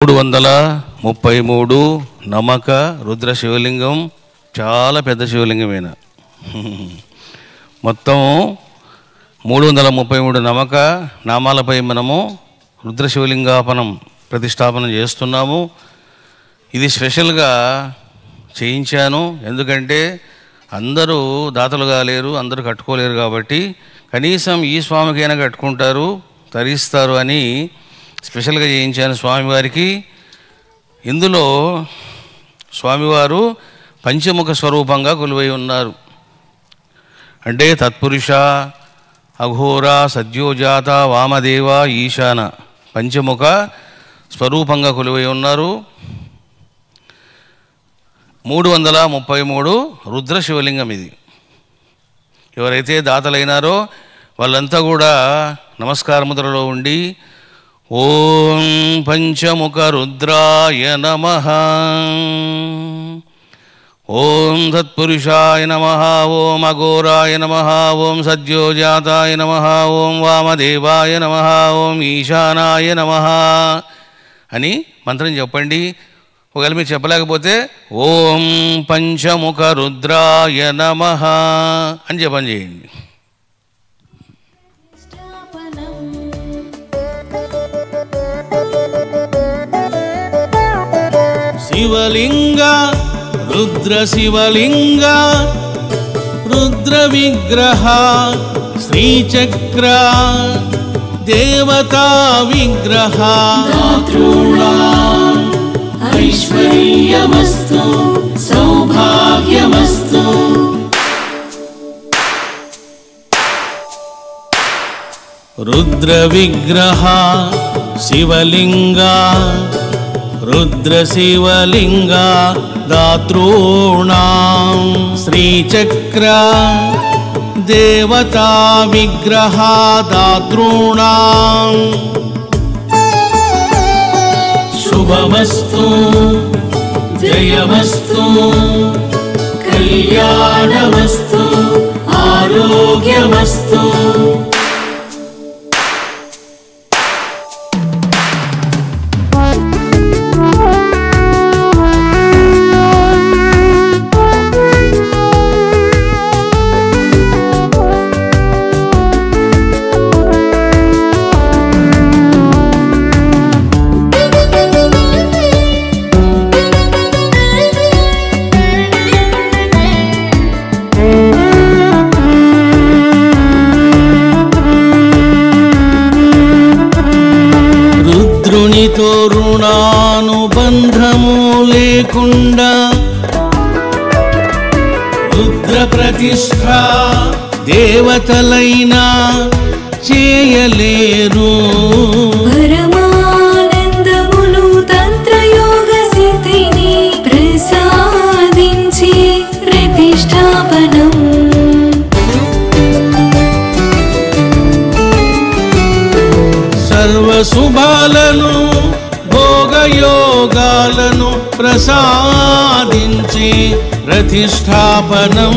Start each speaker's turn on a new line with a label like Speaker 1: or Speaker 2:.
Speaker 1: 333 నమక రుద్ర శివలింగం చాలా పెద్ద శివలింగమేన మొత్తం 333 నమక నామాలపై మనము రుద్ర శివలింగాపనం ప్రతిష్టాపన చేస్తున్నాము. ఇది స్పెషల్గా చేయించాను, ఎందుకంటే అందరూ దాతలుగా లేరు, అందరూ కట్టుకోలేరు కాబట్టి కనీసం ఈ స్వామికైనా కట్టుకుంటారు, తరిస్తారు అని స్పెషల్గా చేయించాను స్వామివారికి. ఇందులో స్వామివారు పంచముఖ స్వరూపంగా కొలువై ఉన్నారు. అంటే తత్పురుష, అఘోర, సద్యోజాత, వామదేవ, ఈశాన పంచముఖ స్వరూపంగా కొలువై ఉన్నారు. 333 రుద్ర శివలింగం ఇది. ఎవరైతే దాతలైనారో వాళ్ళంతా కూడా నమస్కార ముద్రలో ఉండి ఓం పంచముఖ రుద్రాయ నమః, ఓం తత్పురుషాయ నమః, ఓం అఘోరాయ నమః, ఓం సద్యోజాతాయ నమః, ఓం వామదేవాయ నమః, ఓం ఈశానాయ నమః అని మంత్రం చెప్పండి. ఒకవేళ మీరు చెప్పలేకపోతే ఓం పంచముఖ రుద్రాయ నమః అని జపం చేయండి.
Speaker 2: శివలింగ రుద్ర శివలింగ రుద్ర విగ్రహ శ్రీచక్ర దేవతా విగ్రహ ఐశ్వర్యమస్తు సౌభాగ్యమస్తు. రుద్ర విగ్రహ శివలింగ రుద్ర శివలింగ దాతॄణాం శ్రీచక్ర దేవతా విగ్రహ దాతॄణాం శుభమస్తు జయమస్తు కళ్యాణమస్తు ఆరోగ్యమస్తు. రుద్రునితో రుణానుబంధము లేకుండా రుద్ర ప్రతిష్ఠ దేవతలైనా చేయలేరు.
Speaker 3: పరమానందమును తంత్రయోగ సిద్ధిని ప్రసాదించి ప్రతిష్టాపనం
Speaker 2: సర్వశుభాలను భోగయోగాలను ప్రసాదించి ప్రతిష్టాపనం